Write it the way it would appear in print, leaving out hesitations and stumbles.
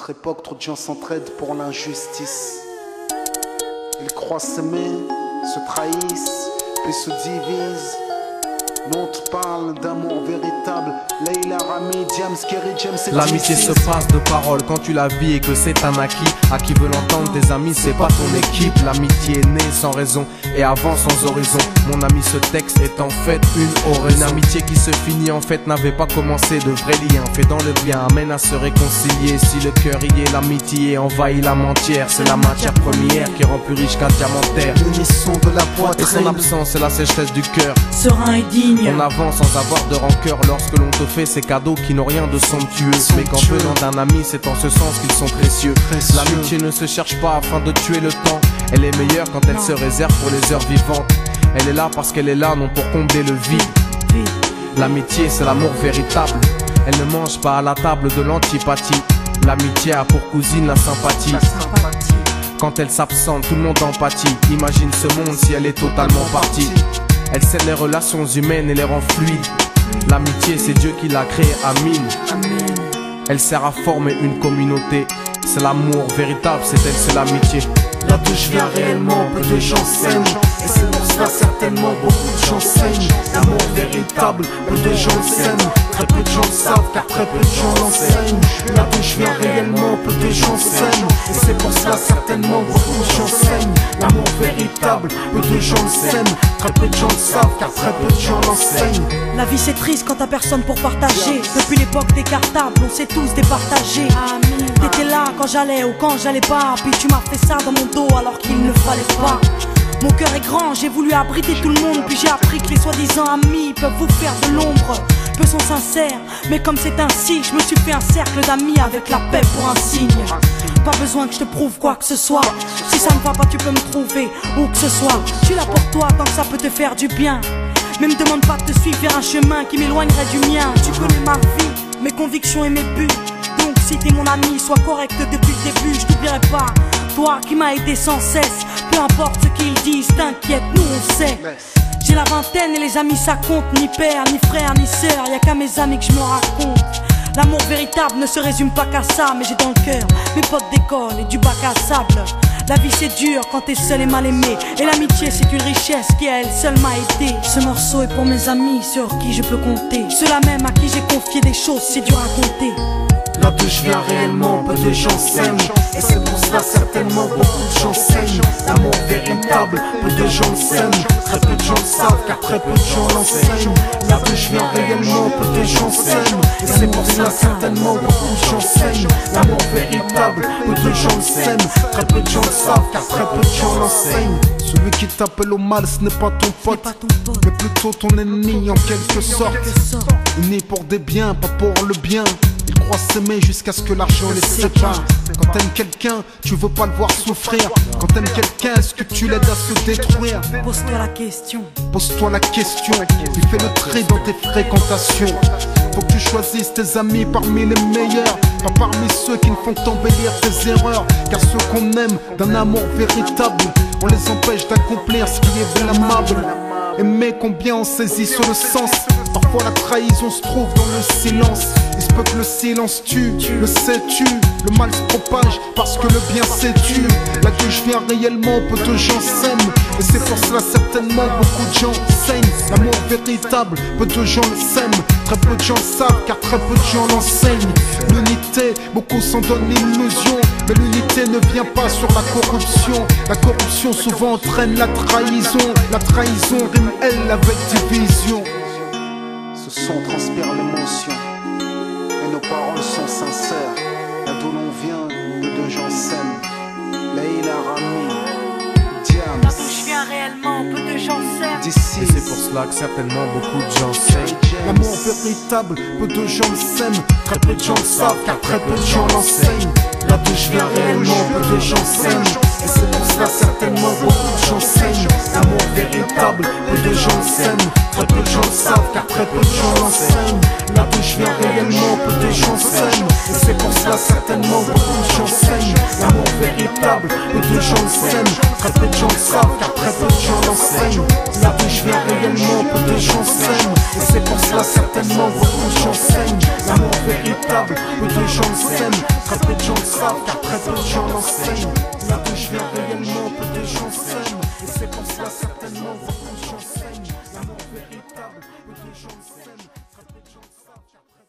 notre époque, trop de gens s'entraident pour l'injustice. Ils croient s'aimer, se trahissent, puis se divisent. Nous on te parle d'amour véritable. Leila, Rami, Diams, Kerry, James et l'amitié se passe de paroles quand tu la vis et que c'est un acquis. À qui veut l'entendre, tes amis, c'est pas ton équipe. L'amitié est née sans raison et avant sans horizon. Mon ami, ce texte est en fait une oraison. Une amitié qui se finit en fait n'avait pas commencé. De vrais liens faits dans le bien amènent à se réconcilier. Si le cœur y est, l'amitié envahit l'âme entière. C'est la matière première qui rend plus riche qu'un diamantaire. L'unisson de la poitrine et son absence, c'est la sécheresse du cœur. Serein et digne. On avance sans avoir de rancœur lorsque l'on te fait ces cadeaux qui n'ont rien de somptueux. Mais qu'en venant d'un ami, c'est en ce sens qu'ils sont précieux. L'amitié ne se cherche pas afin de tuer le temps. Elle est meilleure quand elle se réserve pour les heures vivantes. Elle est là parce qu'elle est là, non pour combler le vide. L'amitié, c'est l'amour véritable. Elle ne mange pas à la table de l'antipathie. L'amitié a pour cousine la sympathie. Quand elle s'absente, tout le monde empathie. Imagine ce monde si elle est totalement partie. Elle scelle les relations humaines et les rend fluides. L'amitié, c'est Dieu qui l'a créée, Amin. Elle sert à former une communauté. C'est l'amour véritable, c'est elle, c'est l'amitié. Là d'où je viens réellement, peu de gens s'aiment. Et c'est pour cela certainement beaucoup de gens saignent. L'amour véritable, peu de gens s'aiment. Très peu de gens le savent car très peu de gens l'enseignent. Là d'où je viens réellement, peu de gens s'aiment. Et c'est pour cela certainement beaucoup de gens saignent. L'amour véritable, peu de gens le s'aiment. Très peu de gens le savent car très peu de gens l'enseignent. La vie c'est triste quand t'as personne pour partager. Depuis l'époque des cartables, on s'est tous départagés. T'étais là quand j'allais ou quand j'allais pas. Puis tu m'as fait ça dans mon dos alors qu'il ne fallait pas. Mon cœur est grand, j'ai voulu abriter tout le monde. Puis j'ai appris que les soi-disant amis peuvent vous faire de l'ombre. Peu sont sincères, mais comme c'est ainsi, je me suis fait un cercle d'amis avec la paix pour un signe. Pas besoin que je te prouve quoi que ce soit. Si ça ne va pas tu peux me trouver où que ce soit. Je suis là pour toi tant que ça peut te faire du bien. Mais me demande pas de te suivre vers un chemin qui m'éloignerait du mien. Tu connais ma vie, mes convictions et mes buts. Donc si t'es mon ami, sois correct depuis le début. Je t'oublierai pas, toi qui m'as aidé sans cesse. Peu importe ce qu'ils disent, t'inquiète, nous on sait. J'ai la vingtaine et les amis ça compte. Ni père, ni frère, ni sœur, y'a qu'à mes amis que je me raconte. L'amour véritable ne se résume pas qu'à ça. Mais j'ai dans le cœur mes potes d'école et du bac à sable. La vie c'est dur quand t'es seul et mal aimé. Et l'amitié c'est une richesse qui à elle seule m'a aidé. Ce morceau est pour mes amis sur qui je peux compter. Ceux-là même à qui j'ai confié des choses c'est dur à compter. Là d'où je viens réellement, peu de gens s'aiment. Et c'est pour cela certainement beaucoup de gens saignent. L'amour véritable, peu de gens le s'aiment. Très peu de gens le savent car très peu de gens l'enseignent. Là d'où je viens réellement, peu de gens s'aiment. Et c'est pour cela certainement beaucoup de gens saignent. L'amour véritable, peu de gens le s'aiment. Très peu de gens le savent car très peu de gens l'enseignent. Celui qui t'appelle au mal ce n'est pas ton pote, mais plutôt ton ennemi en quelque sorte. Unis pour des biens, pas pour le bien. Ils croient s'aimer jusqu'à ce que l'argent les sépare. Quand t'aimes quelqu'un, tu veux pas le voir souffrir. Quand t'aimes quelqu'un, est-ce que tu l'aides à se détruire? Pose-toi la question. Pose-toi la question. Tu fais le tri dans tes fréquentations. Faut que tu choisisses tes amis parmi les meilleurs, pas parmi ceux qui ne font qu'embellir tes erreurs. Car ceux qu'on aime d'un amour véritable, on les empêche d'accomplir ce qui est blâmable. Aimer combien on saisit sur le sens. Parfois la trahison se trouve dans le silence. Il se peut que le silence tue, le sais-tu. Le mal se propage parce que le bien s'étue. Là d'où je viens réellement, peu de gens s'aiment. Et c'est pour cela certainement beaucoup de gens saignent. L'amour véritable, peu de gens le s'aiment. Très peu de gens le savent car très peu de gens l'enseignent. L'unité, beaucoup s'en donnent l'illusion. Mais l'unité ne vient pas sur la corruption. La corruption souvent entraîne la trahison. La trahison rime elle avec division. Ce son transpire l'émotion et nos paroles sont sincères. Là d'où l'on vient, peu de gens s'aiment. Leila, Rami, Diams. Là d'où je viens réellement, peu de gens s'aiment. Et c'est pour cela que certainement beaucoup de gens s'aiment. L'amour véritable, peu de gens le s'aiment. Très peu de gens le savent car très peu de gens l'enseignent. Là d'où je viens réellement, peu de gens s'aiment. Et c'est pour cela certainement beaucoup de gens saignent. L'amour véritable, peu de gens le s'aiment. Très peu de gens le savent car très peu de gens l'enseignent. Là d'où je viens réellement, peu de gens s'aiment. Et c'est pour cela certainement beaucoup de gens saignent. L'amour véritable, peu de gens le s'aiment. Très peu de gens le savent car très peu de gens l'enseignent. Là d'où je viens réellement, peu de gens s'aiment. Et c'est pour cela certainement beaucoup de gens saignent. L'amour véritable, peu de gens le s'aiment. Très peu de gens le savent car très peu de gens l'enseignent. Là d'où je viens réellement, peu de gens s'aiment. Et c'est pour cela certainement beaucoup de gens saignent. L'amour véritable, peu de gens le s'aiment. Très peu de gens le savent car très